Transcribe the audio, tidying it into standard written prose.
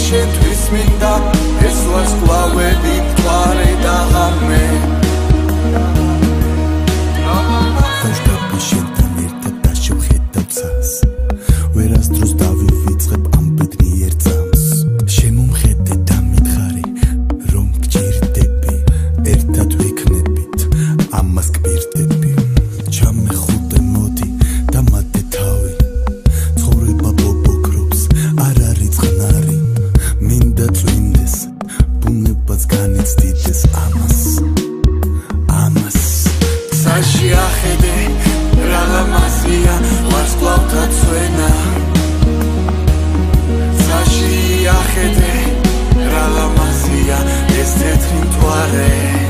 შენთვის მინდა ეს ვარსკვლავები მთვარე და ღამე შენთან ერთად დაშევხედავ ცას ვერასდროს დავივიწყებ ამ ბედნიერ წამს შემომხედე და მითხარი რომ გჭირდები ერთად ვიქნებით ამას გპირდები ჩამეხუტე მოდი და მათე თავი ცხოვრება ბობოქრობს არ არის წყნარი მინდა წვიმდეს ბუნებაც განიცდიდეს ამას შეახედე რა ლამაზია ვარსკვლავთა წვენა შეახედე რა ლამაზია ეს თეთრი მთვარე